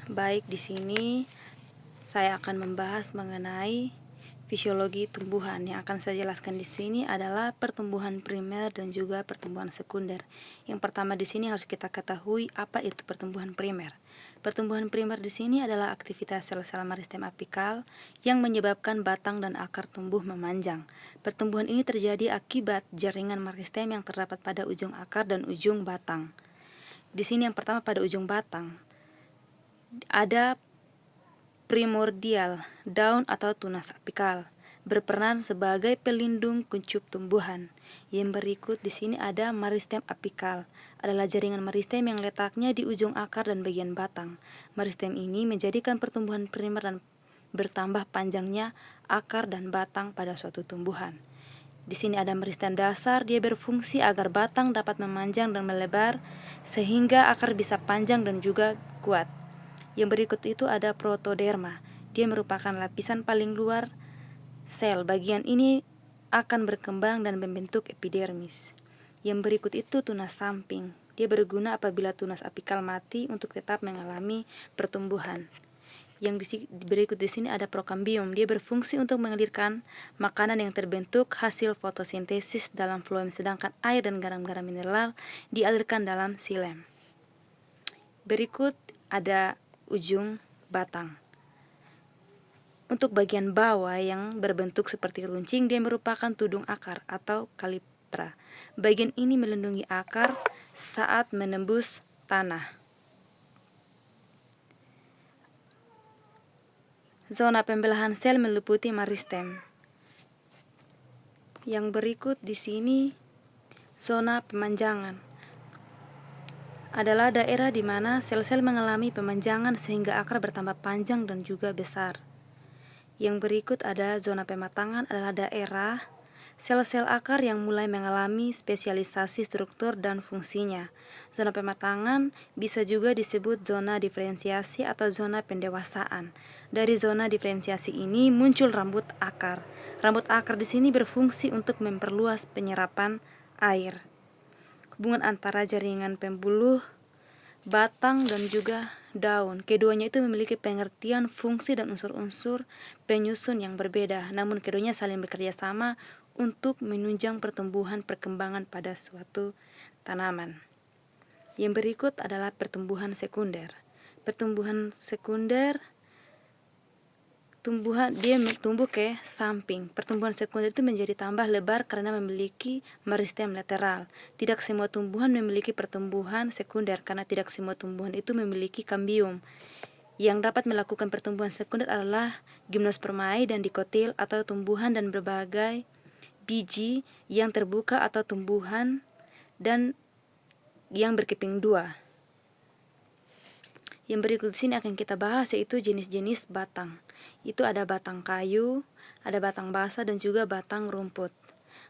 Baik, di sini saya akan membahas mengenai fisiologi tumbuhan. Yang akan saya jelaskan di sini adalah pertumbuhan primer dan juga pertumbuhan sekunder. Yang pertama di sini harus kita ketahui apa itu pertumbuhan primer. Pertumbuhan primer di sini adalah aktivitas sel-sel meristem apikal yang menyebabkan batang dan akar tumbuh memanjang. Pertumbuhan ini terjadi akibat jaringan meristem yang terdapat pada ujung akar dan ujung batang. Di sini yang pertama pada ujung batang ada primordial, daun atau tunas apikal, berperan sebagai pelindung kuncup tumbuhan. Yang berikut di sini ada meristem apikal, adalah jaringan meristem yang letaknya di ujung akar dan bagian batang. Meristem ini menjadikan pertumbuhan primer dan bertambah panjangnya akar dan batang pada suatu tumbuhan. Di sini ada meristem dasar, dia berfungsi agar batang dapat memanjang dan melebar sehingga akar bisa panjang dan juga kuat. Yang berikut itu ada protoderma. Dia merupakan lapisan paling luar sel. Bagian ini akan berkembang dan membentuk epidermis. Yang berikut itu tunas samping. Dia berguna apabila tunas apikal mati untuk tetap mengalami pertumbuhan. Yang berikut di sini ada prokambium. Dia berfungsi untuk mengalirkan makanan yang terbentuk hasil fotosintesis dalam floem, sedangkan air dan garam-garam mineral dialirkan dalam xilem. Berikut ada ujung batang. Untuk bagian bawah yang berbentuk seperti runcing, dia merupakan tudung akar atau kaliptra. Bagian ini melindungi akar saat menembus tanah. Zona pembelahan sel meliputi meristem. Yang berikut di sini zona pemanjangan adalah daerah di mana sel-sel mengalami pemanjangan sehingga akar bertambah panjang dan juga besar. Yang berikut ada zona pematangan, adalah daerah sel-sel akar yang mulai mengalami spesialisasi struktur dan fungsinya. Zona pematangan bisa juga disebut zona diferensiasi atau zona pendewasaan. Dari zona diferensiasi ini muncul rambut akar. Rambut akar di sini berfungsi untuk memperluas penyerapan air. Hubungan antara jaringan pembuluh, batang, dan juga daun. Keduanya itu memiliki pengertian, fungsi, dan unsur-unsur penyusun yang berbeda. Namun keduanya saling bekerja sama untuk menunjang pertumbuhan perkembangan pada suatu tanaman. Yang berikut adalah pertumbuhan sekunder. Pertumbuhan sekunder dia tumbuh ke samping. Pertumbuhan sekunder itu menjadi tambah lebar karena memiliki meristem lateral. Tidak semua tumbuhan memiliki pertumbuhan sekunder karena tidak semua tumbuhan itu memiliki kambium. Yang dapat melakukan pertumbuhan sekunder adalah gimnospermae dan dikotil atau tumbuhan dan berbagai biji yang terbuka atau tumbuhan dan yang berkeping dua. Yang berikut sini akan kita bahas yaitu jenis-jenis batang. Itu ada batang kayu, ada batang basah, dan juga batang rumput.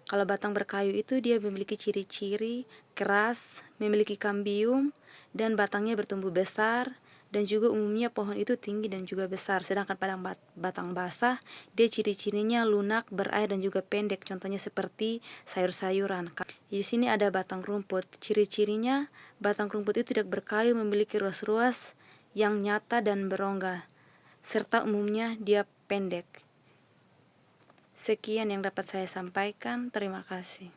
Kalau batang berkayu itu dia memiliki ciri-ciri keras, memiliki kambium, dan batangnya bertumbuh besar, dan juga umumnya pohon itu tinggi dan juga besar. Sedangkan pada batang basah, dia ciri-cirinya lunak, berair, dan juga pendek. Contohnya seperti sayur-sayuran. Di sini ada batang rumput. Ciri-cirinya batang rumput itu tidak berkayu, memiliki ruas-ruas yang nyata dan berongga, serta umumnya dia pendek. Sekian yang dapat saya sampaikan. Terima kasih.